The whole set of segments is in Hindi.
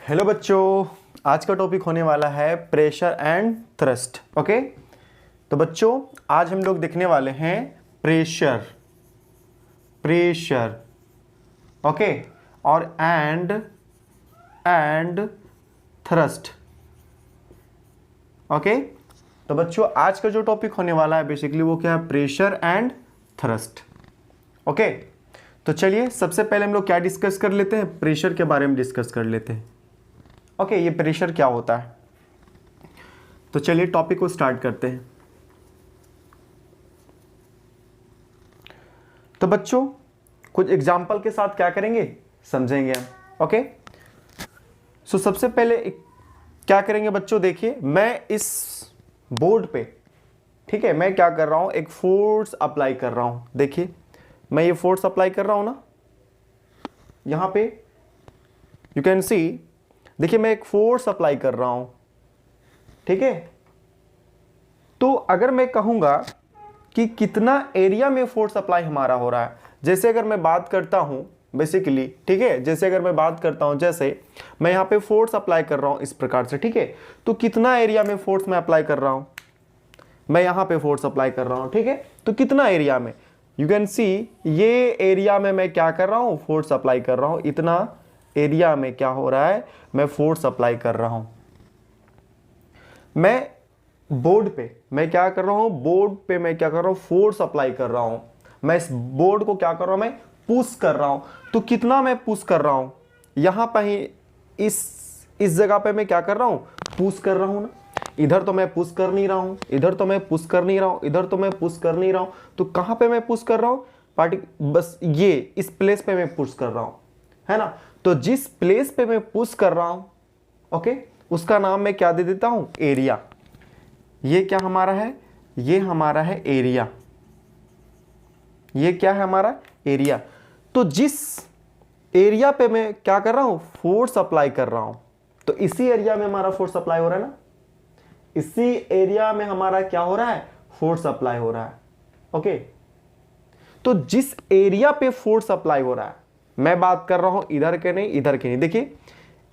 हेलो बच्चों, आज का टॉपिक होने वाला है प्रेशर एंड थ्रस्ट। ओके, तो बच्चों आज हम लोग देखने वाले हैं प्रेशर प्रेशर ओके और एंड थ्रस्ट। ओके, तो बच्चों आज का जो टॉपिक होने वाला है बेसिकली वो क्या है, प्रेशर एंड थ्रस्ट। ओके, तो चलिए सबसे पहले हम लोग क्या डिस्कस कर लेते हैं, प्रेशर के बारे में डिस्कस कर लेते हैं। ओके, ये प्रेशर क्या होता है, तो चलिए टॉपिक को स्टार्ट करते हैं। तो बच्चों कुछ एग्जाम्पल के साथ क्या करेंगे, समझेंगे हम। ओके, सो सबसे पहले क्या करेंगे बच्चों, देखिए मैं इस बोर्ड पे, ठीक है, मैं क्या कर रहा हूं, एक फोर्स अप्लाई कर रहा हूं। देखिए मैं ये फोर्स अप्लाई कर रहा हूं ना, यहां पे यू कैन सी, देखिए मैं एक फोर्स अप्लाई कर रहा हूं, ठीक है। तो अगर मैं कहूंगा कि कितना एरिया में फोर्स अप्लाई हमारा हो रहा है, जैसे अगर मैं बात करता हूं बेसिकली, ठीक है, जैसे अगर मैं बात करता हूं, जैसे मैं यहां पे फोर्स अप्लाई कर रहा हूं इस प्रकार से, ठीक है, तो कितना एरिया में फोर्स मैं अप्लाई कर रहा हूं, मैं यहां पे फोर्स अप्लाई कर रहा हूं, ठीक है, तो कितना एरिया में, यू कैन सी ये एरिया में मैं क्या कर रहा हूं, फोर्स अप्लाई कर रहा हूं, इतना एरिया में क्या हो रहा है, मैं फोर्स अप्लाई कर रहा हूं। मैं बोर्ड पे मैं क्या कर रहा हूं, बोर्ड पे मैं क्या कर रहा हूं, फोर्स अप्लाई कर रहा हूं। मैं इस बोर्ड को क्या कर रहा हूं, मैं पुश कर रहा हूं। तो कितना मैं पुश कर रहा हूं, यहां पर ही इस जगह पे मैं क्या कर रहा हूं, पुश कर रहा हूं ना। इधर तो मैं पुश कर नहीं रहा हूं, इधर तो मैं पुश कर नहीं रहा हूं, इधर तो मैं पुश कर नहीं रहा हूं। तो कहां पे मैं पुश कर रहा हूं, बस ये इस प्लेस पे मैं पुश कर रहा हूं, है ना। तो जिस प्लेस पे मैं पुश कर रहा हूं, ओके, उसका नाम मैं क्या दे देता हूं, एरिया। ये क्या हमारा है, ये हमारा है एरिया, ये क्या है हमारा एरिया। तो जिस एरिया पे मैं क्या कर रहा हूं, फोर्स अप्लाई कर रहा हूं, तो इसी एरिया में हमारा फोर्स अप्लाई हो रहा है ना, इसी एरिया में हमारा क्या हो रहा है, फोर्स अप्लाई हो रहा है। ओके, तो जिस एरिया पे फोर्स अप्लाई हो रहा है, मैं बात कर रहा हूं इधर के नहीं, इधर के नहीं। देखिए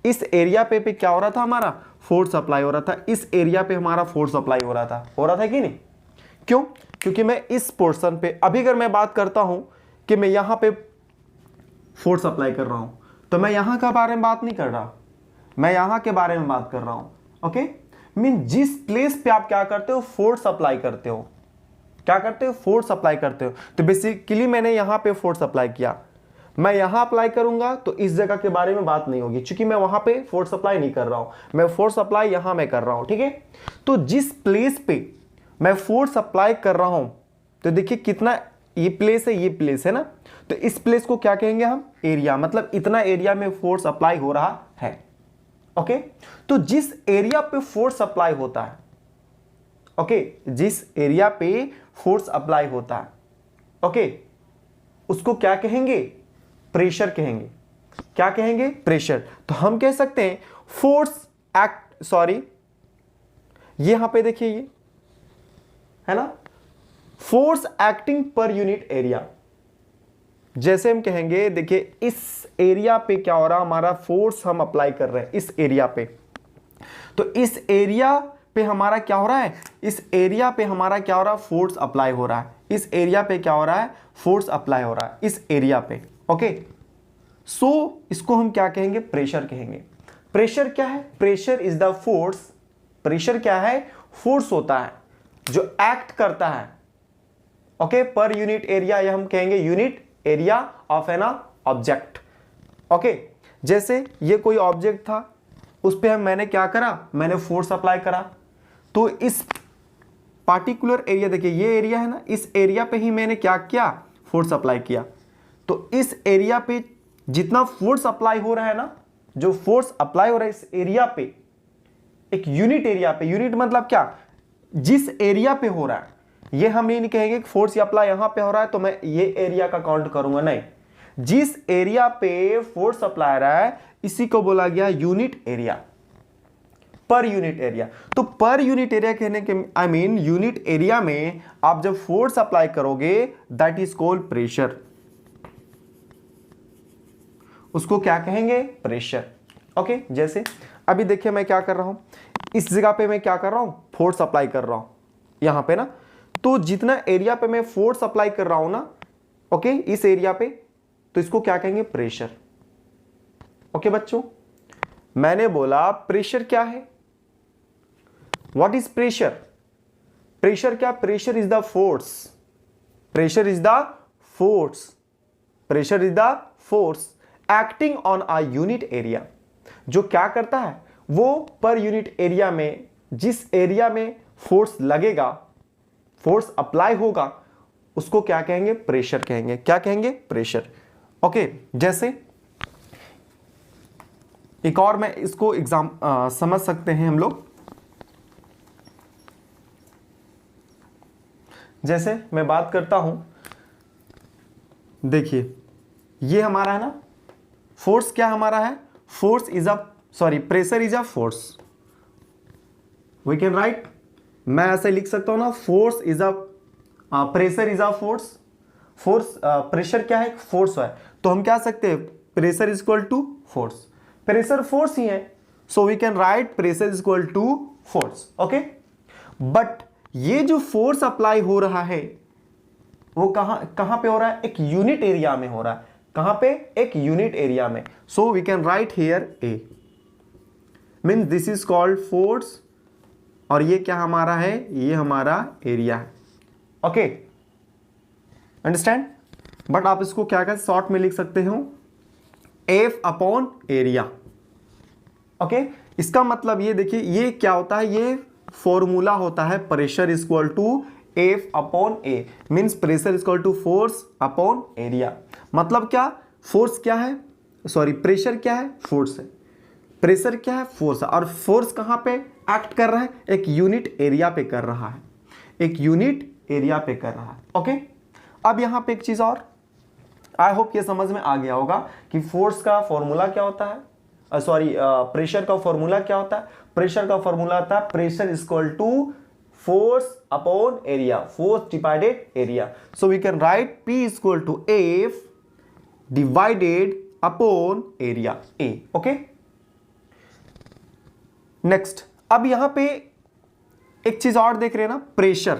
इस एरिया पे क्या हो रहा था, हमारा फोर्स अप्लाई हो रहा था, इस एरिया पे हमारा फोर्स अप्लाई हो रहा था कि नहीं। क्यों, क्योंकि मैं इस पोर्शन पे, अभी अगर मैं बात करता हूं कि मैं यहां पे फोर्स अप्लाई कर रहा हूं, तो मैं यहां के बारे में बात नहीं कर रहा, मैं यहां के बारे में बात कर रहा हूं। ओके, मीन जिस प्लेस पे आप क्या करते हो, फोर्स अप्लाई करते हो, क्या करते हो, फोर्स अप्लाई करते हो। तो बेसिकली मैंने यहां पे फोर्स अप्लाई किया, मैं यहां अप्लाई करूंगा तो इस जगह के बारे में बात नहीं होगी, क्योंकि मैं वहां पे फोर्स अप्लाई नहीं कर रहा हूं, मैं फोर्स अप्लाई यहां मैं कर रहा हूं, ठीक है। तो जिस प्लेस पे मैं फोर्स अप्लाई कर रहा हूं, तो देखिए कितना ये प्लेस है, ये प्लेस है ना, तो इस प्लेस को क्या कहेंगे हम, एरिया, मतलब इतना एरिया में फोर्स अप्लाई हो रहा है। ओके, तो जिस एरिया पे फोर्स अप्लाई होता है, ओके, जिस एरिया पे फोर्स अप्लाई होता है, ओके, उसको क्या कहेंगे, प्रेशर कहेंगे। क्या कहेंगे, प्रेशर। तो हम कह सकते हैं फोर्स एक्ट, सॉरी ये यहां पे देखिए, ये है ना, force acting per unit area. जैसे हम कहेंगे, देखिए इस एरिया पे क्या हो रहा, हमारा फोर्स हम अप्लाई कर रहे हैं इस एरिया पे, तो इस एरिया पे हमारा क्या हो रहा है, इस एरिया पे हमारा क्या हो रहा है, फोर्स अप्लाई हो रहा है, इस एरिया पे क्या हो रहा है, फोर्स अप्लाई हो रहा है इस एरिया पे। ओके, सो इसको हम क्या कहेंगे, प्रेशर कहेंगे। प्रेशर क्या है, pressure is the force, pressure क्या है, फोर्स होता है जो एक्ट करता है, ओके, पर यूनिट एरिया, या हम कहेंगे unit area of an object. Okay, जैसे ये कोई ऑब्जेक्ट था, उस पर मैंने क्या करा, मैंने फोर्स अप्लाई करा, तो इस पार्टिकुलर एरिया, देखिए ये एरिया है ना, इस एरिया पे ही मैंने क्या किया, फोर्स अप्लाई किया। तो इस एरिया पे जितना फोर्स अप्लाई हो रहा है ना, जो फोर्स अप्लाई हो रहा है इस एरिया पे, एक यूनिट एरिया पे, यूनिट मतलब क्या, जिस एरिया पे हो रहा है, ये हम ये नहीं कहेंगे कि फोर्स अप्लाई यहां पे हो रहा है तो मैं ये एरिया का काउंट करूंगा, नहीं, जिस एरिया पे फोर्स अप्लाई रहा है इसी को बोला गया unit area, per unit area. तो पर यूनिट एरिया कहने के आई मीन यूनिट एरिया में आप जब फोर्स अप्लाई करोगे, दैट इज कॉल्ड प्रेशर, उसको क्या कहेंगे, प्रेशर। ओके, जैसे अभी देखिए मैं क्या कर रहा हूं, इस जगह पे मैं क्या कर रहा हूं, फोर्स अप्लाई कर रहा हूं यहां पे ना। तो जितना एरिया पे मैं फोर्स अप्लाई कर रहा हूं ना, ओके, इस एरिया पे, तो इसको क्या कहेंगे, प्रेशर। ओके बच्चों, मैंने बोला प्रेशर क्या है, व्हाट इज प्रेशर। प्रेशर क्या, pressure is the force, pressure is the force, pressure is the force acting on a unit area. जो क्या करता है, वो पर यूनिट एरिया में जिस एरिया में फोर्स लगेगा, फोर्स अप्लाई होगा, उसको क्या कहेंगे, प्रेशर कहेंगे। क्या कहेंगे, प्रेशर। ओके, जैसे एक और मैं इसको समझ सकते हैं हम लोग। जैसे मैं बात करता हूं, देखिए ये हमारा है ना, फोर्स क्या हमारा है, force is a pressure is a force. We can write, मैं ऐसे लिख सकता हूं ना, force is a pressure is a force. Force pressure क्या है, फोर्स है, तो हम क्या सकते हैं, pressure is equal to force. Pressure force ही है, so we can write pressure is equal to force. Okay, but ये जो फोर्स अप्लाई हो रहा है वो कहां पे हो रहा है, एक यूनिट एरिया में हो रहा है। कहां पे, एक यूनिट एरिया में। So we can write here A, means this is called force, और ये क्या हमारा है, ये हमारा एरिया है। Okay, understand. बट आप इसको क्या कहते, शॉर्ट में लिख सकते हो एफ अपॉन एरिया। ओके, इसका मतलब ये देखिए, ये क्या होता है, ये फॉर्मूला होता है, pressure is equal to F upon A, means pressure is equal to force upon area. मतलब क्या, फोर्स क्या है, प्रेशर क्या है, फोर्स है, प्रेशर क्या है, फोर्स है, और फोर्स कहां पे एक्ट कर रहा है, एक यूनिट एरिया पे कर रहा है, एक यूनिट एरिया पे कर रहा है। ओके, अब यहां पे एक चीज और, आई होप ये समझ में आ गया होगा कि फोर्स का फॉर्मूला क्या होता है, प्रेशर का फॉर्मूला क्या होता है। प्रेशर का फॉर्मूला होता है pressure is equal to force upon area, force divided area. So we can write P is equal to F divided upon area A. Okay, next, अब यहां पे एक चीज और देख रहे हैं ना, प्रेशर।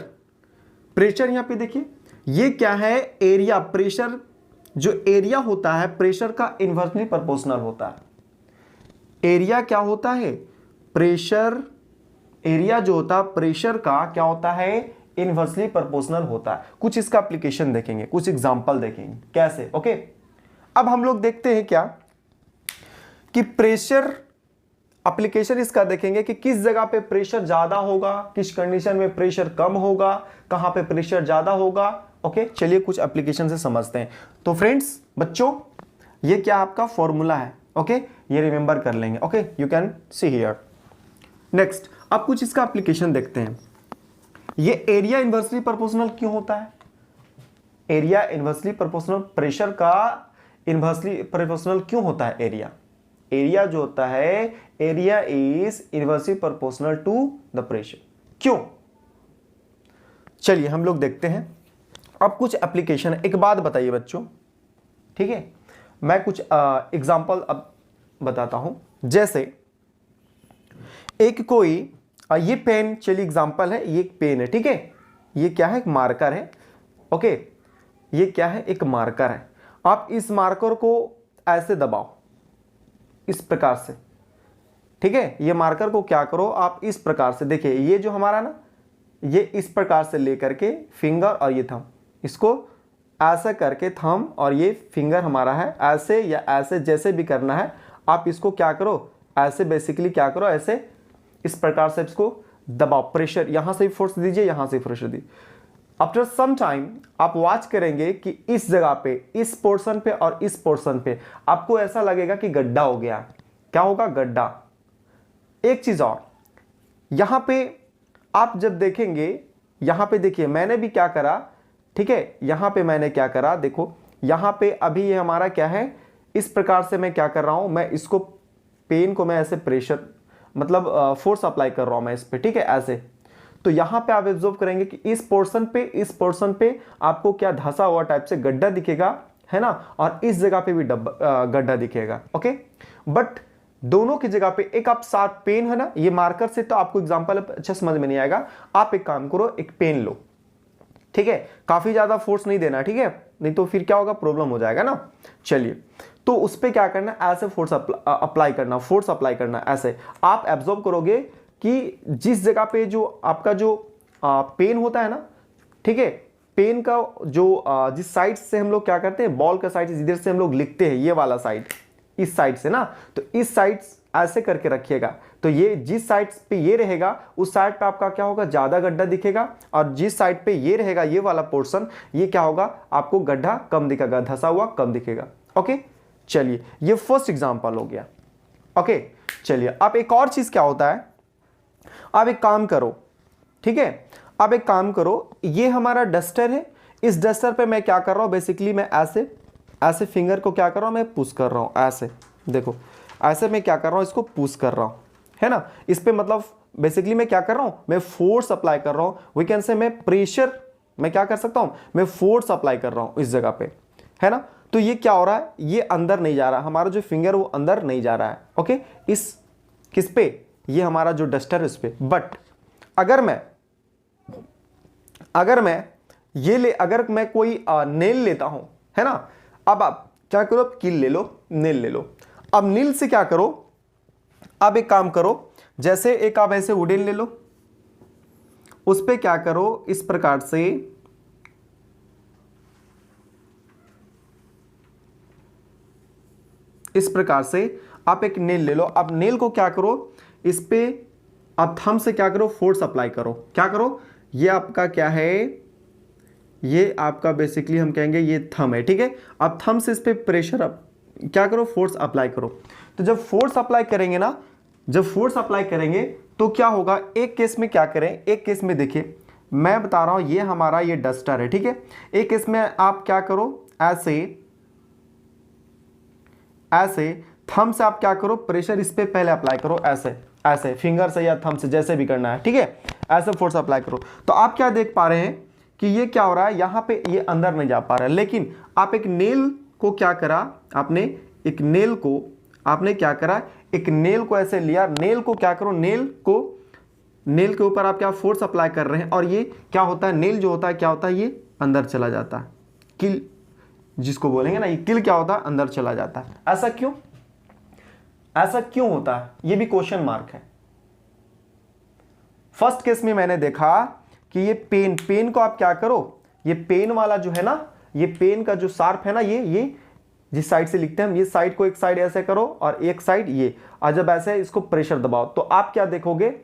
प्रेशर यहां पे देखिए, ये क्या है, एरिया। प्रेशर जो एरिया होता है प्रेशर का इन्वर्सली प्रोपोर्शनल होता है। एरिया क्या होता है, प्रेशर, एरिया जो होता है प्रेशर का क्या होता है, इन्वर्सली प्रोपोर्शनल होता है। कुछ इसका एप्लीकेशन देखेंगे, कुछ एग्जांपल देखेंगे कैसे। ओके, अब हम लोग देखते हैं क्या कि प्रेशर एप्लीकेशन इसका देखेंगे कि किस जगह पे प्रेशर ज्यादा होगा, किस कंडीशन में प्रेशर कम होगा, कहां पे प्रेशर ज्यादा होगा। ओके, चलिए कुछ एप्लीकेशन से समझते हैं। तो फ्रेंड्स, बच्चों, ये क्या आपका फॉर्मूला है। ओके, ये रिमेंबर कर लेंगे। Okay, you can see here. Next, अब कुछ इसका एप्लीकेशन देखते हैं। ये एरिया इन्वर्सली प्रोपोर्शनल क्यों होता है, एरिया इन्वर्सली प्रोपोर्शनल, प्रेशर का इन्वर्सली प्रोपोर्शनल क्यों होता है एरिया। एरिया जो होता है, area is inversely proportional to the pressure. क्यों, चलिए हम लोग देखते हैं। अब कुछ एप्लीकेशन है, एक बात बताइए बच्चों, ठीक है, मैं कुछ एग्जांपल अब बताता हूं। जैसे एक कोई ये पेन, चलिए एग्जांपल है, ये एक पेन है, ठीक है, ये क्या है, एक मार्कर है। ओके, ये क्या है, एक मार्कर है। आप इस मार्कर को ऐसे दबाओ, इस प्रकार से, ठीक है। ये मार्कर को क्या करो, आप इस प्रकार से, देखिए ये जो हमारा ना, ये इस प्रकार से लेकर के फिंगर और ये थंब, इसको ऐसा करके थंब और ये फिंगर हमारा है, ऐसे या ऐसे जैसे भी करना है, आप इसको क्या करो, ऐसे बेसिकली क्या करो, ऐसे इस प्रकार से इसको दबाओ, प्रेशर यहां से फोर्स दीजिए, यहां से प्रेशर दीजिए। आफ्टर सम टाइम आप वॉच करेंगे कि इस जगह पे, इस पोर्शन पे और इस पोर्शन पे आपको ऐसा लगेगा कि गड्ढा हो गया। क्या होगा, गड्ढा। एक चीज और, यहां पे आप जब देखेंगे, यहां पे देखिए मैंने भी क्या करा, ठीक है, यहां पे मैंने क्या करा, देखो यहां पे अभी ये हमारा क्या है, इस प्रकार से मैं क्या कर रहा हूं, मैं इसको पेन को मैं ऐसे प्रेशर मतलब फोर्स अप्लाई कर रहा हूं मैं इस पे, ठीक है, ऐसे। तो यहां पे आप ऑब्जर्व करेंगे कि इस पोर्शन पे आपको क्या धंसा हुआ टाइप से गड्ढा दिखेगा, है ना, और इस जगह पे भी गड्ढा दिखेगा। ओके, बट दोनों की जगह पे एक आप साथ पेन है ना, ये मार्कर से तो आपको एग्जांपल अच्छा समझ में नहीं आएगा, आप एक काम करो, एक पेन लो, ठीक है, काफी ज्यादा फोर्स नहीं देना, ठीक है, नहीं तो फिर क्या होगा, प्रॉब्लम हो जाएगा ना। चलिए, तो उस पर क्या करना, ऐसे फोर्स अप्लाई करना, फोर्स अप्लाई करना, ऐसे आप एब्जॉर्ब करोगे कि जिस जगह पे जो आपका जो पेन होता है ना, ठीक है, पेन का जो जिस साइड से हम लोग क्या करते हैं, बॉल का साइड इधर से हम लोग लिखते हैं, ये वाला साइड, इस साइड से ना, तो इस साइड ऐसे करके रखिएगा, तो ये जिस साइड पे ये रहेगा उस साइड पे आपका क्या होगा, ज्यादा गड्ढा दिखेगा, और जिस साइड पे ये रहेगा ये वाला पोर्शन, ये क्या होगा, आपको गड्ढा कम दिखेगा, धंसा हुआ कम दिखेगा। ओके, चलिए ये फर्स्ट एग्जांपल हो गया। ओके, चलिए अब एक और चीज क्या होता है, आप एक काम करो, ठीक है, अब एक काम करो, ये हमारा डस्टर है, इस डस्टर पे मैं क्या कर रहा हूं, बेसिकली मैं ऐसे ऐसे फिंगर को क्या कर रहा हूं, मैं पुश कर रहा हूं, ऐसे देखो, ऐसे मैं क्या कर रहा हूं, इसको पुश कर रहा हूं, है ना, इस पे मतलब बेसिकली मैं क्या कर रहा हूं, मैं फोर्स अप्लाई कर रहा हूं, वी कैन से मैं प्रेशर, मैं क्या कर सकता हूं, मैं फोर्स अप्लाई कर रहा हूं इस जगह पे, है ना। तो ये क्या हो रहा है, ये अंदर नहीं जा रहा, हमारा जो फिंगर वो अंदर नहीं जा रहा है। ओके, इस किस पे, ये हमारा जो डस्टर है उस पे। बट अगर मैं ये ले, अगर मैं कोई नेल लेता हूं, है ना, अब आप क्या करो, कील ले लो, नेल ले लो, अब नील से क्या करो, अब एक काम करो, जैसे एक आप ऐसे वुडन ले लो, उस पे क्या करो, इस प्रकार से आप एक नेल ले लो, अब नेल को क्या करो, इस पे आप थंब से क्या करो, फोर्स अप्लाई करो, क्या करो, ये आपका क्या है, ये आपका बेसिकली हम कहेंगे ये थंब है, ठीक है, अब थंब से इस पे प्रेशर क्या करो, फोर्स अप्लाई करो। तो जब फोर्स अप्लाई करेंगे ना, जब फोर्स अप्लाई करेंगे तो क्या होगा, एक केस में क्या करें, एक केस में देखिए मैं बता रहा हूं, ये हमारा ये डस्टर है, ठीक है, एक केस में आप क्या करो, ऐसे थंब से आप क्या करो, प्रेशर इस पे पहले अप्लाई करो, ऐसे फिंगर से या थंब से, जैसे भी करना है, ठीक है, ऐसे फोर्स अप्लाई करो। तो आप क्या देख पा रहे हैं कि ये क्या हो रहा है, यहां पे ये अंदर नहीं जा पा रहा है, लेकिन आप एक नेल को क्या करा, आपने एक नेल को, आपने क्या करा, एक नेल को ऐसे लिया, नेल को क्या करो, नेल के ऊपर आप क्या फोर्स अप्लाई कर रहे हैं, और ये क्या होता है, नेल जो होता है क्या होता है, ये अंदर चला जाता है, किल जिसको बोलेंगे ना, ये किल क्या होता है, अंदर चला जाता है। ऐसा क्यों होता है, ये भी क्वेश्चन मार्क है। फर्स्ट केस में मैंने देखा कि ये पेन को आप क्या करो, ये पेन वाला जो है ना, ये पेन का जो शार्प है ना, ये जिस साइड से लिखते हैं हम, ये साइड को एक साइड ऐसे करो और एक साइड ये, और जब ऐसे इसको प्रेशर दबाओ तो आप क्या देखोगे,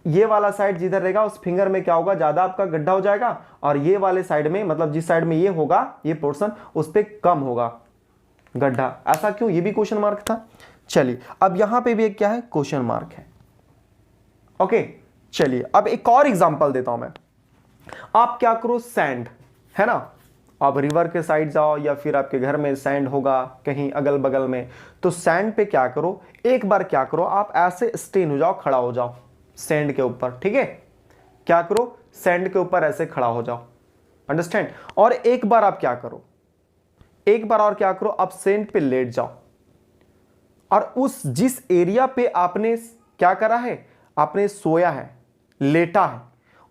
ये वाला साइड जिधर रहेगा उस फिंगर में क्या होगा, ज्यादा आपका गड्ढा हो जाएगा, और ये वाले साइड में, मतलब जिस साइड में ये होगा ये पोर्शन, उस पर कम होगा गड्ढा। ऐसा क्यों, ये भी क्वेश्चन मार्क था। चलिए अब यहां पे भी एक क्या है, क्वेश्चन मार्क है। ओके, चलिए अब एक और एग्जांपल देता हूं मैं। आप क्या करो, सैंड है ना, आप रिवर के साइड जाओ या फिर आपके घर में सैंड होगा कहीं अगल बगल में, तो सैंड पे क्या करो, एक बार क्या करो, आप ऐसे स्टेन हो जाओ, खड़ा हो जाओ सैंड के ऊपर, ठीक है, क्या करो, सैंड के ऊपर ऐसे खड़ा हो जाओ, अंडरस्टैंड। और एक बार आप क्या करो, एक बार और क्या करो, आप सैंड पे लेट जाओ, और उस जिस एरिया पे आपने क्या करा है, आपने सोया है, लेटा है,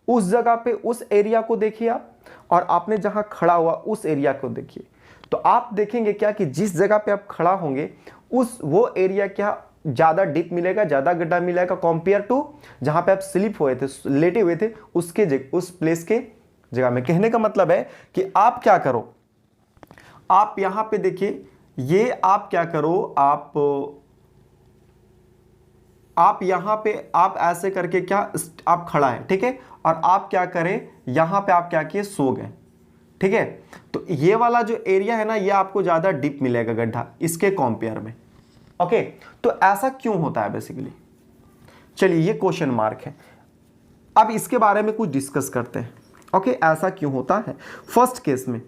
उस जगह पे उस एरिया को देखिए आप, और आपने जहां खड़ा हुआ उस एरिया को देखिए, तो आप देखेंगे क्या कि जिस जगह पे आप खड़ा होंगे वो एरिया क्या ज्यादा डीप मिलेगा, ज्यादा गड्ढा मिलेगा कंपेयर टू जहां पे आप स्लिप हुए थे, लेटे हुए थे, उस प्लेस के जगह में। कहने का मतलब है कि आप क्या करो, आप यहां पे देखिए, ये आप क्या करो, आप यहां पे आप ऐसे करके क्या, आप खड़ा है, ठीक है, और आप क्या करें, यहां पे आप क्या किए, सो गए, ठीक है, तो ये वाला जो एरिया है ना, ये आपको ज्यादा डीप मिलेगा गड्ढा इसके कंपेयर में। ओके, तो ऐसा क्यों होता है बेसिकली, चलिए ये क्वेश्चन मार्क है। अब इसके बारे में कुछ डिस्कस करते हैं। ओके, ऐसा क्यों होता है फर्स्ट केस में,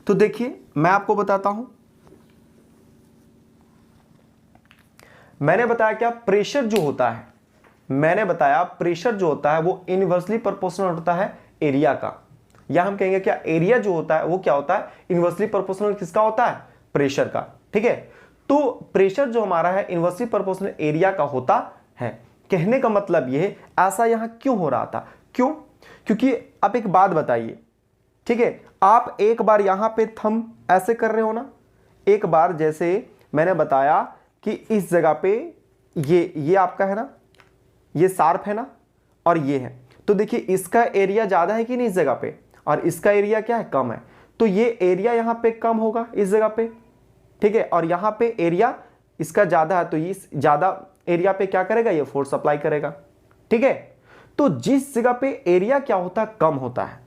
तो देखिए मैं आपको बताता हूं, मैंने बताया क्या, प्रेशर जो होता है, मैंने बताया प्रेशर जो होता है वो इनवर्सली प्रोपोर्शनल होता है एरिया का, या हम कहेंगे क्या, एरिया जो होता है वो क्या होता है, इनवर्सली प्रोपोर्शनल किसका होता है, प्रेशर का, ठीक है। तो प्रेशर जो हमारा है इन्वर्सली प्रोपोर्शनल एरिया का होता है। कहने का मतलब यह है ऐसा यहां क्यों हो रहा था, क्यों? क्योंकि आप एक बात बताइए, ठीक है, आप एक बार यहां पे थंब ऐसे कर रहे हो ना, एक बार जैसे मैंने बताया कि इस जगह पे ये आपका है ना, ये शार्प है ना और ये है, तो देखिए इसका एरिया ज्यादा है कि नहीं इस जगह पे, और इसका एरिया क्या है, कम है, तो ये एरिया यहां पे कम होगा इस जगह पे, ठीक है, और यहां पे एरिया इसका ज्यादा है, तो इस ज्यादा एरिया पे क्या करेगा, ये फोर्स अप्लाई करेगा, ठीक है। तो जिस जगह पे एरिया क्या होता है, कम होता है,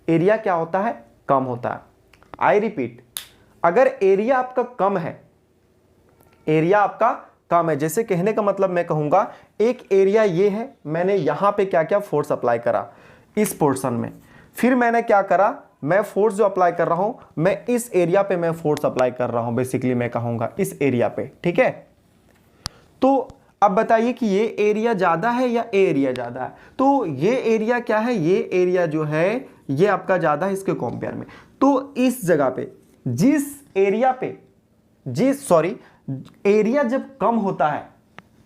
एरिया क्या होता है, कम होता है। आई रिपीट, अगर एरिया आपका कम है, एरिया आपका कम है, जैसे कहने का मतलब मैं कहूंगा एक एरिया ये है, मैंने यहां पे क्या क्या फोर्स अप्लाई करा इस पोर्शन में, फिर मैंने क्या करा, मैं फोर्स जो अप्लाई कर रहा हूं, मैं इस एरिया पे मैं फोर्स अप्लाई कर रहा हूं, बेसिकली मैं कहूंगा इस एरिया पे, ठीक है। तो अब बताइए कि ये एरिया ज्यादा है या ए एरिया ज्यादा है, तो ये एरिया क्या है, ये एरिया जो है ये आपका ज्यादा है इसके कंपेयर में। तो इस जगह पे जिस एरिया पे एरिया जब कम होता है,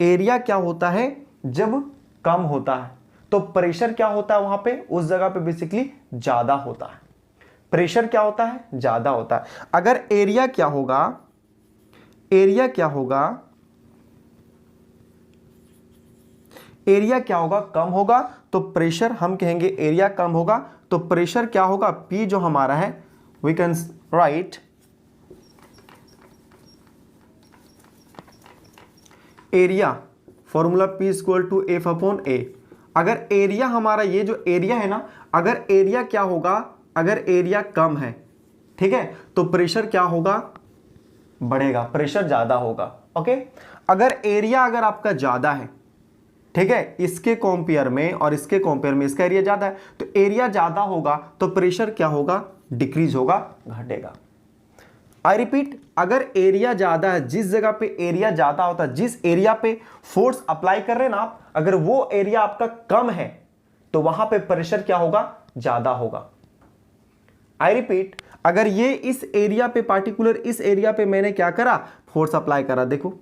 एरिया क्या होता है जब कम होता है, तो प्रेशर क्या होता है वहां पे, उस जगह पे बेसिकली ज्यादा होता है, प्रेशर क्या होता है, ज्यादा होता है। अगर एरिया क्या होगा, एरिया क्या होगा, एरिया क्या होगा, कम होगा, तो प्रेशर हम कहेंगे एरिया कम होगा तो प्रेशर क्या होगा, P जो हमारा है, we can write area, formula P equal to F upon A। अगर एरिया हमारा ये जो एरिया है ना, अगर एरिया क्या होगा, अगर एरिया कम है, ठीक है, तो प्रेशर क्या होगा, बढ़ेगा, प्रेशर ज्यादा होगा, ओके। अगर एरिया अगर आपका ज्यादा है, ठीक है, इसके कंपेयर में और इसके कंपेयर में इसका एरिया ज्यादा है, तो एरिया ज्यादा होगा तो प्रेशर क्या होगा, डिक्रीज होगा, घटेगा। आई रिपीट, अगर एरिया ज्यादा है, जिस जगह पे एरिया ज्यादा होता है, जिस एरिया पे फोर्स अप्लाई कर रहे हैं ना आप, अगर वो एरिया आपका कम है तो वहां पे प्रेशर क्या होगा, ज्यादा होगा। आई रिपीट, अगर ये इस एरिया पे पार्टिकुलर इस एरिया पे मैंने क्या करा, फोर्स अप्लाई करा, देखो,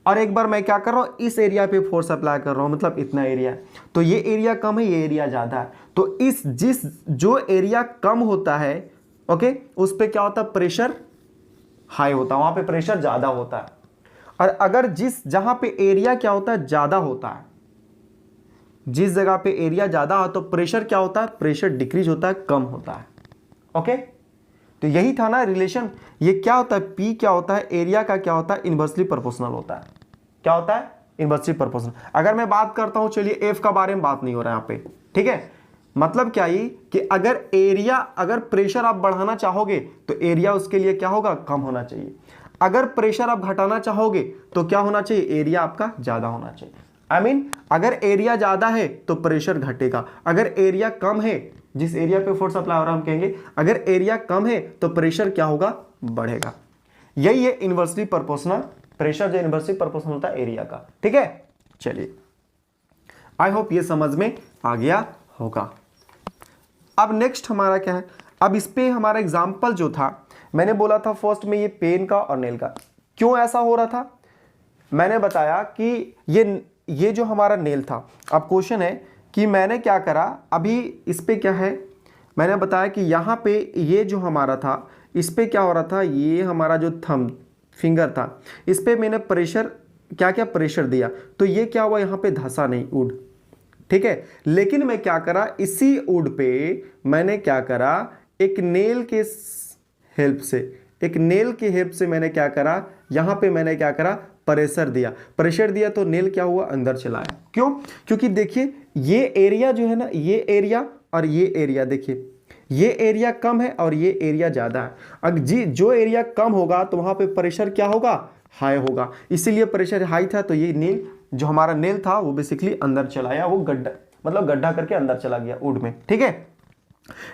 और एक बार मैं क्या कर रहा हूं, इस एरिया पे फोर्स अप्लाई कर रहा हूं, मतलब इतना एरिया, तो ये एरिया कम है, ये एरिया ज्यादा है, तो इस जो एरिया कम होता है, ओके, उस पे क्या होता है, प्रेशर हाई होता है, वहां पे प्रेशर ज्यादा होता है। और अगर जहां पे एरिया क्या होता है, ज्यादा होता है, जिस जगह पे एरिया ज्यादा हो तो प्रेशर क्या होता है, प्रेशर डिक्रीज होता है, कम होता है, ओके। तो यही था ना रिलेशन, ये क्या होता है, P क्या होता है, एरिया का क्या होता है, इनवर्सली प्रोपोर्शनल होता है, क्या होता है, इनवर्सली प्रोपोर्शनल। अगर मैं बात करता हूं, चलिए F का बारे में बात नहीं हो रहा है यहां पे, ठीक है, मतलब क्या ये कि अगर एरिया, अगर प्रेशर आप बढ़ाना चाहोगे तो एरिया उसके लिए क्या होगा, कम होना चाहिए, अगर प्रेशर आप घटाना चाहोगे तो क्या होना चाहिए, एरिया आपका ज्यादा होना चाहिए। आई मीन अगर एरिया ज्यादा है तो प्रेशर घटेगा, अगर एरिया कम है, जिस एरिया पे फोर्स अप्लाई हो रहा है हम कहेंगे अगर एरिया कम है तो प्रेशर क्या होगा, बढ़ेगा। यही है इनवर्सली प्रोपोर्शनल प्रेशर, जो इनवर्सली प्रोपोर्शनल होता है एरिया का, ठीक है। चलिए, आई होप ये समझ में आ गया होगा। अब नेक्स्ट हमारा क्या है, अब इस पे हमारा एग्जाम्पल जो था, मैंने बोला था फर्स्ट में ये पेन का और नेल का, क्यों ऐसा हो रहा था, मैंने बताया कि ये जो हमारा नेल था, अब क्वेश्चन है कि मैंने क्या करा, अभी इस पे क्या है, मैंने बताया कि यहाँ पे ये जो हमारा था, इस पे क्या हो रहा था, ये हमारा जो थंब फिंगर था, इस पे मैंने प्रेशर क्या क्या प्रेशर दिया, तो ये क्या हुआ, यहाँ पे धंसा नहीं वुड, ठीक है। लेकिन मैं क्या करा, इसी वुड पे मैंने क्या करा, एक नेल के हेल्प से मैंने क्या करा, यहाँ पे मैंने क्या करा, प्रेशर दिया तो नेल क्या हुआ, अंदर चला आया। क्यों, क्योंकि देखिए ये एरिया जो है ना, ये एरिया और ये एरिया, देखिए ये एरिया कम है और ये एरिया ज्यादा है। अगर जो एरिया कम होगा तो वहां पे प्रेशर क्या होगा, हाई होगा, इसीलिए प्रेशर हाई था, तो ये नेल जो हमारा नेल था वो बेसिकली अंदर चला आया, वो गड्ढा करके अंदर चला गया वुड में, ठीक है।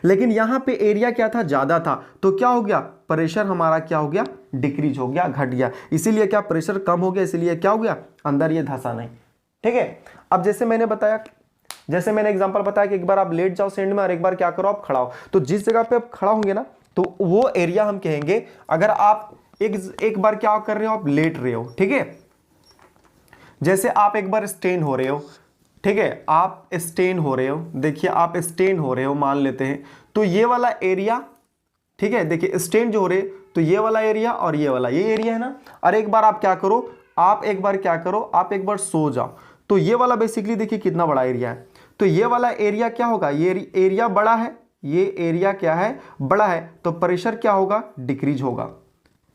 लेकिन यहां पे एरिया क्या था, ज्यादा था, तो क्या हो गया, प्रेशर हमारा क्या हो गया, डिक्रीज हो गया, घट गया, इसीलिए क्या प्रेशर कम हो गया, इसीलिए क्या हो गया, अंदर ये धंसा नहीं, ठीक है। अब जैसे मैंने बताया, जैसे मैंने एग्जांपल बताया कि एक बार आप लेट जाओ सेंड में और एक बार क्या करो, आप खड़ा हो, तो जिस जगह पे आप खड़ा होंगे ना, तो वो एरिया हम कहेंगे, अगर आप एक बार क्या कर रहे हो, आप लेट रहे हो, ठीक है। जैसे आप एक बार स्टेन हो रहे हो, ठीक है, आप स्टेन हो रहे हो, देखिए आप स्टेन हो रहे हो मान लेते हैं, तो ये वाला एरिया, ठीक है, देखिए स्टेन जो हो रहे, तो ये वाला एरिया और ये वाला, ये एरिया है ना। और एक बार आप क्या करो, आप एक बार सो जाओ, तो ये वाला बेसिकली देखिए कितना बड़ा एरिया है, तो ये वाला एरिया क्या होगा, ये एरिया बड़ा है, ये एरिया क्या है, बड़ा है, तो प्रेशर क्या होगा, डिक्रीज होगा।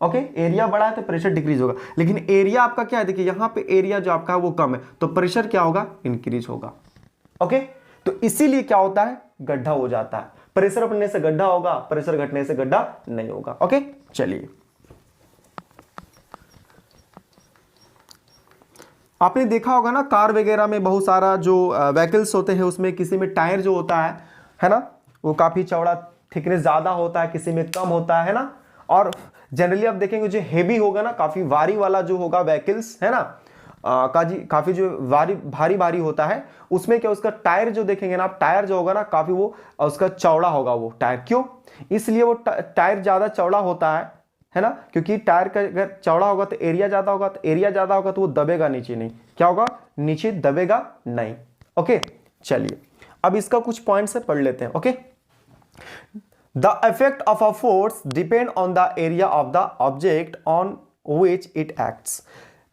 ओके, एरिया बड़ा है तो प्रेशर डिक्रीज होगा, लेकिन एरिया आपका क्या है, देखिए यहां पे एरिया जो आपका है वो कम है, तो प्रेशर क्या होगा, इंक्रीज होगा। ओके, तो इसीलिए क्या होता है, गड्ढा हो जाता है, प्रेशर बढ़ने से गड्ढा होगा, प्रेशर घटने से गड्ढा नहीं होगा। ओके, चलिए आपने देखा होगा ना कार वगैरह में बहुत सारा जो व्हीकल्स होते हैं उसमें किसी में टायर जो होता है ना, वो काफी चौड़ा, थिकनेस ज्यादा होता है, किसी में कम होता है ना। और जनरली आप देखेंगे जो हेवी होगा ना, काफी भारी वाला जो होगा व्हीकल्स है ना, काफी जो भारी भारी होता है, उसमें क्या उसका टायर जो देखेंगे ना आप, टायर जो होगा ना काफी वो उसका चौड़ा होगा वो टायर। क्यों, इसलिए वो टायर ज्यादा चौड़ा होता है ना, क्योंकि टायर का अगर चौड़ा होगा तो एरिया ज्यादा होगा, तो एरिया ज्यादा होगा तो वो दबेगा नीचे नहीं, क्या होगा, नीचे दबेगा नहीं। ओके, चलिए अब इसका कुछ पॉइंट्स पढ़ लेते हैं। Okay, the effect of a force depend on the area of the object on which it acts.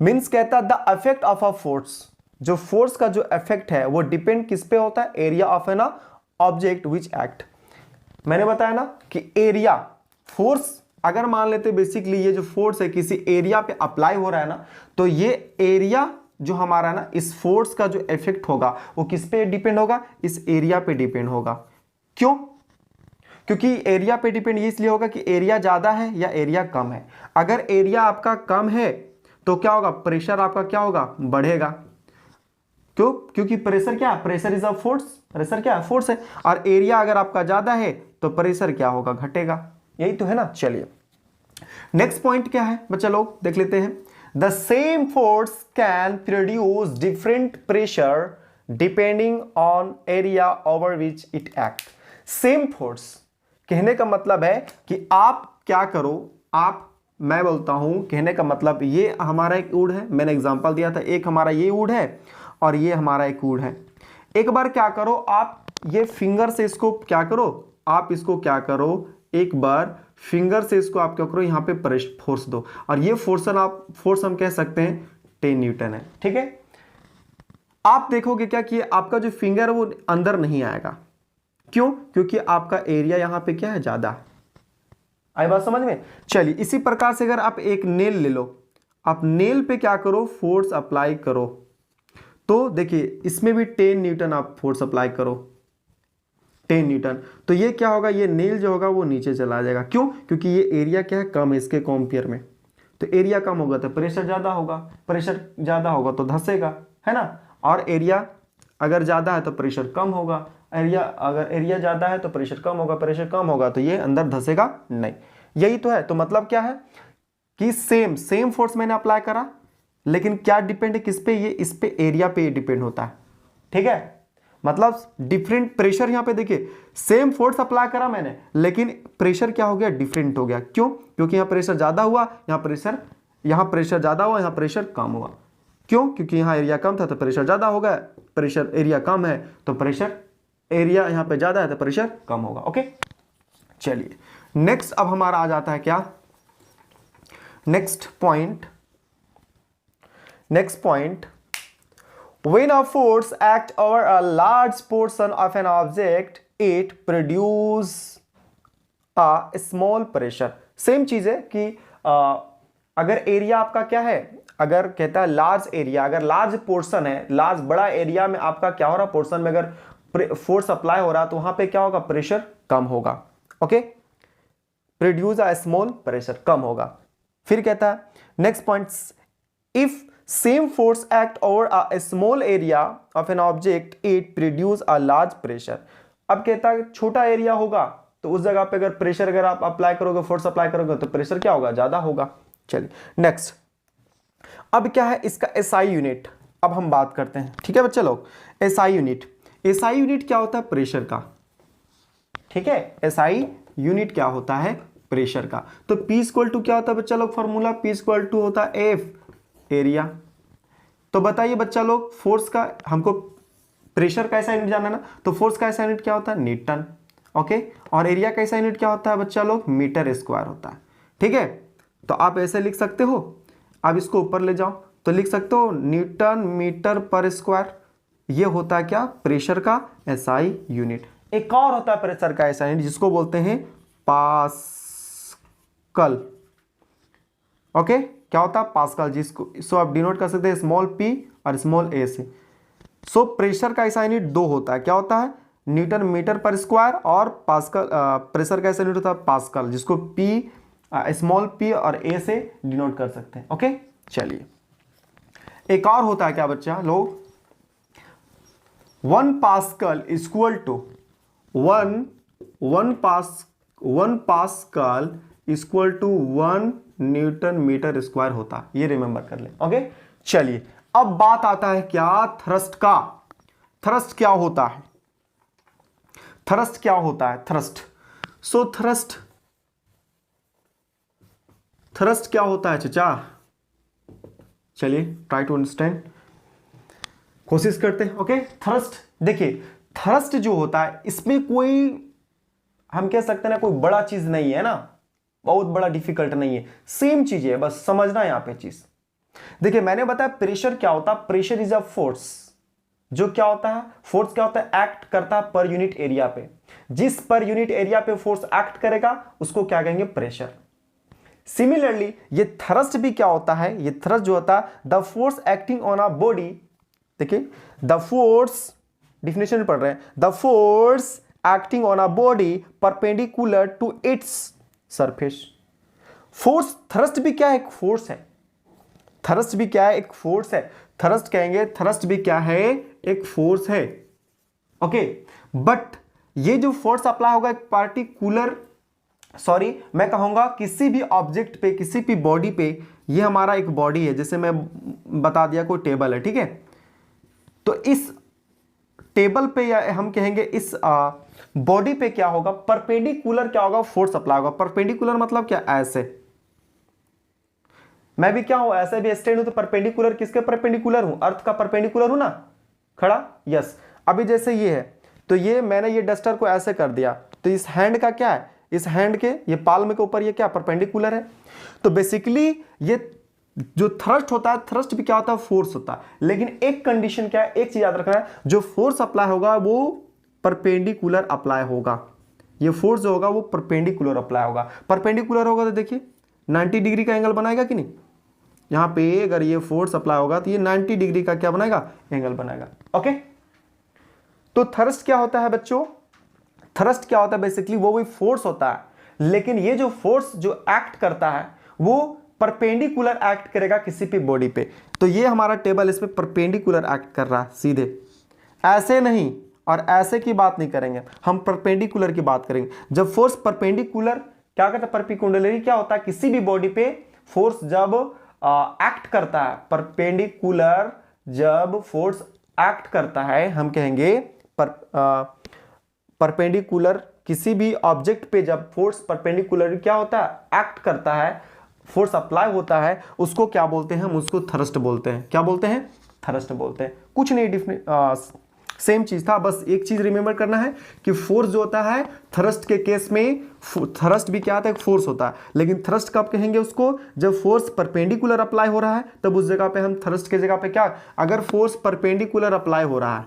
Means कहता है the effect of a force, जो फोर्स का जो इफेक्ट है वो डिपेंड किस पे होता है, area of an object which act. मैंने बताया ना कि एरिया, फोर्स अगर मान लेते बेसिकली ये जो फोर्स है किसी एरिया पे अप्लाई हो रहा है ना, तो ये एरिया जो हमारा ना, इस फोर्स का जो इफेक्ट होगा वो किस पे डिपेंड होगा, इस एरिया पे डिपेंड होगा। क्यों, क्योंकि एरिया पे डिपेंड इसलिए होगा कि एरिया ज्यादा है या एरिया कम है। अगर एरिया आपका कम है तो क्या होगा, प्रेशर आपका क्या होगा, बढ़ेगा। क्यों, क्योंकि प्रेशर क्या है, pressure is a force, pressure क्या है, फोर्स है। और एरिया अगर आपका ज्यादा है तो प्रेशर क्या होगा, घटेगा। यही तो है ना। चलिए नेक्स्ट पॉइंट क्या है बच्चा लोग देख लेते हैं। The same force can produce different pressure depending on area over which it act. Same force कहने का मतलब है कि आप क्या करो, आप, मैं बोलता हूं कहने का मतलब, ये हमारा एक वुड है, मैंने एग्जांपल दिया था, एक हमारा ये वुड है और ये हमारा एक वुड है। एक बार क्या करो, आप ये फिंगर से इसको क्या करो, आप इसको क्या करो, एक बार फिंगर से इसको आप क्या करो, यहां पे प्रेशर फोर्स दो, और ये फोर्स हम कह सकते हैं 10 न्यूटन है। ठीक है, आप देखोगे क्या कि आपका जो फिंगर है वो अंदर नहीं आएगा। क्यों, क्योंकि आपका एरिया यहां पे क्या है, ज्यादा है। आई बात समझ में। चलिए इसी प्रकार से अगर आप एक नेल ले लो, आप नेल पे क्या करो, फोर्स अप्लाई करो, तो देखिए इसमें भी 10 न्यूटन आप फोर्स अप्लाई करो, 10 न्यूटन, तो ये क्या होगा, ये नेल जो होगा वो नीचे चला जाएगा। क्यों, क्योंकि ये एरिया क्या है, कम है इसके कंपेयर में, तो एरिया कम होगा तो प्रेशर ज्यादा होगा, प्रेशर ज्यादा होगा तो धंसेगा, है ना। और एरिया अगर ज्यादा है तो प्रेशर कम होगा, अगर एरिया ज्यादा है तो प्रेशर कम होगा, प्रेशर कम होगा तो ये अंदर धंसेगा नहीं। यही तो है। तो मतलब क्या है कि सेम फोर्स मैंने अप्लाई करा, लेकिन क्या डिपेंड है किस पे, ये इस पे एरिया पे डिपेंड होता है। ठीक है, मतलब डिफरेंट प्रेशर, यहां पे देखिए सेम फोर्स अप्लाई करा मैंने, लेकिन प्रेशर क्या हो गया, डिफरेंट हो गया। क्यों, क्योंकि यहां प्रेशर ज्यादा हुआ, यहां प्रेशर ज्यादा हुआ, यहां प्रेशर कम हुआ। क्यों, क्योंकि यहां एरिया कम था तो प्रेशर ज्यादा हो गया, प्रेशर एरिया कम है तो प्रेशर, एरिया यहां पे ज्यादा है तो प्रेशर कम होगा। ओके, चलिए नेक्स्ट अब हमारा आ जाता है क्या, next point, when a force acts over a large portion of an object it produce a small pressure। Same चीज है कि अगर एरिया आपका क्या है, अगर कहता है लार्ज एरिया, अगर लार्ज पोर्शन है, लार्ज बड़ा एरिया में आपका क्या हो रहा, पोर्शन में अगर फोर्स अप्लाई हो रहा तो वहां पे क्या होगा, प्रेशर कम होगा। Okay, produce a small pressure, कम होगा। फिर कहता है next point, if same force act over a small area of an object it produce a large pressure। अब कहता है छोटा एरिया होगा तो उस जगह पे अगर प्रेशर अगर आप अप्लाई करोगे, फोर्स अप्लाई करोगे तो प्रेशर क्या होगा, ज्यादा होगा। चलिए नेक्स्ट, अब क्या है इसका एसआई यूनिट, अब हम बात करते हैं। ठीक है बच्चे लोग, एसआई यूनिट क्या होता है, प्रेशर का। ठीक है, एसआई यूनिट क्या होता है, प्रेशर का। तो P इक्वल टू क्या होता है बच्चा लोग, फॉर्मूला P इक्वल टू होता है F एरिया। तो बताइए बच्चा लोग, फोर्स का हमको प्रेशर का ऐसा यूनिट जानना है ना, तो फोर्स का ऐसा यूनिट क्या होता है, न्यूटन। ओके, और एरिया का ऐसा यूनिट क्या होता है बच्चा लोग, मीटर स्क्वायर होता है। ठीक है, तो आप ऐसे लिख सकते हो। अब इसको ऊपर ले जाओ तो लिख सकते हो न्यूटन मीटर पर स्क्वायर। ये होता है क्या, प्रेशर का एसआई यूनिट। एक और होता है प्रेशर का एसआई यूनिट जिसको बोलते हैं पास्कल। ओके, क्या होता है, पास्कल, जिसको सो आप डिनोट कर सकते हैं स्मॉल p और स्मॉल a से। सो प्रेशर का एसआई यूनिट दो होता है, क्या होता है, न्यूटन मीटर पर स्क्वायर, और पास्कल प्रेशर का एसआई यूनिट होता है पास्कल, जिसको p स्मॉल p और a से डिनोट कर सकते हैं। ओके, चलिए एक और होता है क्या बच्चा लोग, 1 pascal equal to 1 pascal equal to 1 newton metre square होता, ये रिमेंबर कर ले। ओके, चलिए अब बात आता है क्या, थ्रस्ट का। थ्रस्ट क्या होता है, थ्रस्ट क्या होता है, थ्रस्ट। सो थ्रस्ट क्या होता है चचा, चलिए ट्राई टू अंडरस्टैंड, कोशिश करते हैं। ओके, थ्रस्ट, देखिए थ्रस्ट जो होता है इसमें कोई, हम कह सकते हैं ना, कोई बड़ा चीज नहीं है ना, बहुत बड़ा डिफिकल्ट नहीं है, सेम चीज है, बस समझना यहां पे चीज। देखिए मैंने बताया प्रेशर क्या होता है, प्रेशर इज अ फोर्स, जो क्या होता है, फोर्स क्या होता है, एक्ट करता है पर यूनिट एरिया पे। जिस पर यूनिट एरिया पे फोर्स एक्ट करेगा उसको क्या कहेंगे, प्रेशर। सिमिलरली ये थ्रस्ट भी क्या होता है, ये थ्रस्ट जो होता है, the force acting on a body. देखिए द फोर्स, डिफिनेशन पढ़ रहे हैं, the force acting on a body perpendicular to its surface. Force, thrust भी क्या है, एक फोर्स है। थ्रस्ट भी क्या है, एक फोर्स है। थ्रस्ट कहेंगे, थ्रस्ट भी क्या है, एक फोर्स है। ओके, बट ये जो फोर्स अप्लाई होगा एक पार्टिकुलर, सॉरी मैं कहूंगा किसी भी ऑब्जेक्ट पे, किसी भी बॉडी पे, ये हमारा एक बॉडी है, जैसे मैं बता दिया कोई टेबल है, ठीक है, तो इस टेबल पे या हम कहेंगे इस बॉडी पे क्या होगा, परपेंडिकुलर क्या होगा, फोर्स अप्लाई होगा। परपेंडिकुलर मतलब क्या, ऐसे मैं भी क्या हूं, ऐसे भी स्टैंड हूं, तो परपेंडिकुलर किसके परपेंडिकुलर हूं, अर्थ का परपेंडिकुलर हूं ना, खड़ा, यस। अभी जैसे ये है, तो ये मैंने ये डस्टर को ऐसे कर दिया, तो इस हैंड का क्या है, इस हैंड के ये पाल्म के ऊपर ये क्या परपेंडिकुलर है। तो बेसिकली ये जो थ्रस्ट होता है, थ्रस्ट भी क्या होता है, फोर्स होता है, लेकिन एक कंडीशन क्या है, एक चीज याद रखना है, जो फोर्स अप्लाई होगा वो परपेंडिकुलर अप्लाई होगा। ये फोर्स जो होगा वो परपेंडिकुलर अप्लाई होगा। परपेंडिकुलर होगा तो देखिए 90 डिग्री का एंगल बनाएगा कि नहीं, यहां पे अगर ये फोर्स अप्लाई होगा तो ये 90 डिग्री का क्या बनाएगा, एंगल बनाएगा। ओके, तो थ्रस्ट क्या होता है बच्चों, थ्रस्ट क्या होता है, बेसिकली वो भी फोर्स होता है, लेकिन ये जो फोर्स जो एक्ट करता है वो परपेंडिकुलर एक्ट करेगा किसी भी बॉडी पे। तो ये हमारा टेबल इस पे परपेंडिकुलर एक्ट कर रहा है सीधे, ऐसे नहीं और ऐसे की बात नहीं करेंगे, हम परपेंडिकुलर की बात करेंगे। जब फोर्स परपेंडिकुलर क्या करता है, परपेंडिकुलर क्या होता है, किसी भी बॉडी पे फोर्स जब एक्ट करता है, परपेंडिकुलर जब फोर्स एक्ट करता है, हम कहेंगे परपेंडिकुलर किसी भी ऑब्जेक्ट पे जब फोर्स परपेंडिकुलर क्या होता है, एक्ट करता है, फोर्स अप्लाई होता है, उसको क्या बोलते हैं, हम उसको थ्रस्ट बोलते हैं। क्या बोलते हैं, थ्रस्ट बोलते हैं। कुछ नहीं, सेम चीज था, बस एक चीज रिमेंबर करना है कि फोर्स जो होता है थ्रस्ट के केस में, थ्रस्ट भी क्या होता है, फोर्स होता है, लेकिन थ्रस्ट कब कहेंगे उसको, जब फोर्स परपेंडिकुलर अप्लाई हो रहा है, तब उस जगह पे हम थ्रस्ट के जगह पे क्या, अगर फोर्स परपेंडिकुलर अप्लाई हो रहा है,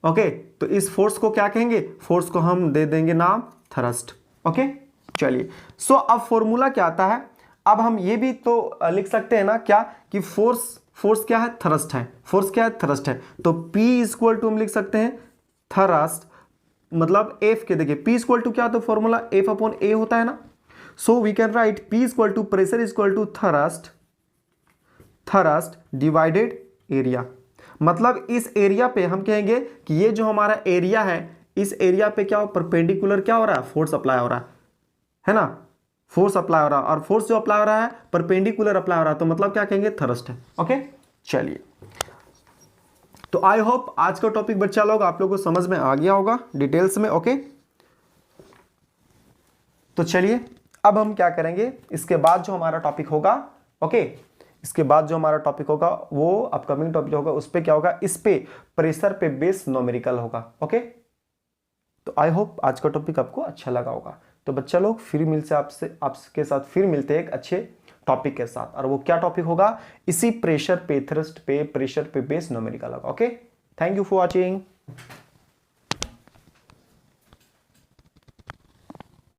ओके, तो इस फोर्स को क्या कहेंगे, फोर्स को हम दे देंगे नाम थ्रस्ट। ओके, चलिए सो अब फॉर्मूला क्या आता है, अब हम ये भी तो लिख सकते हैं ना क्या, कि फोर्स क्या है, थ्रस्ट है, फोर्स क्या है, थ्रस्ट है, तो P इक्वल टू हम लिख सकते हैं थ्रस्ट, मतलब F के, देखिए P इक्वल टू क्या, तो फॉर्मूला F अपॉन A होता है ना, so we can write P equal to pressure equal to thrust divided area. मतलब इस एरिया पे हम कहेंगे कि ये जो हमारा एरिया है, इस एरिया पे क्या हो, परपेंडिकुलर क्या हो रहा है, फोर्स अप्लाई हो रहा है ना, फोर्स अप्लाई हो रहा है, और फोर्स जो अप्लाई हो रहा है परपेंडिकुलर अप्लाई हो रहा है, तो मतलब क्या कहेंगे, थ्रस्ट है। ओके, चलिए, तो आई होप आज का टॉपिक बच्चा लोग आप लोगों को समझ में आ गया होगा डिटेल्स में। ओके, तो चलिए अब हम क्या करेंगे, इसके बाद जो हमारा टॉपिक होगा, ओके, इसके बाद जो हमारा टॉपिक होगा वो अपकमिंग टॉपिक होगा, उस पे क्या होगा, इस पे प्रेशर पे बेस न्यूमेरिकल होगा। ओके, तो आई होप आज का टॉपिक आपको अच्छा लगा होगा। तो बच्चा लोग फिर मिलते आपके साथ फिर मिलते हैं एक अच्छे टॉपिक के साथ, और वो क्या टॉपिक होगा, इसी प्रेशर पे थ्रस्ट पे प्रेशर पे बेस न्यूमेरिकल होगा। Okay, thank you for watching.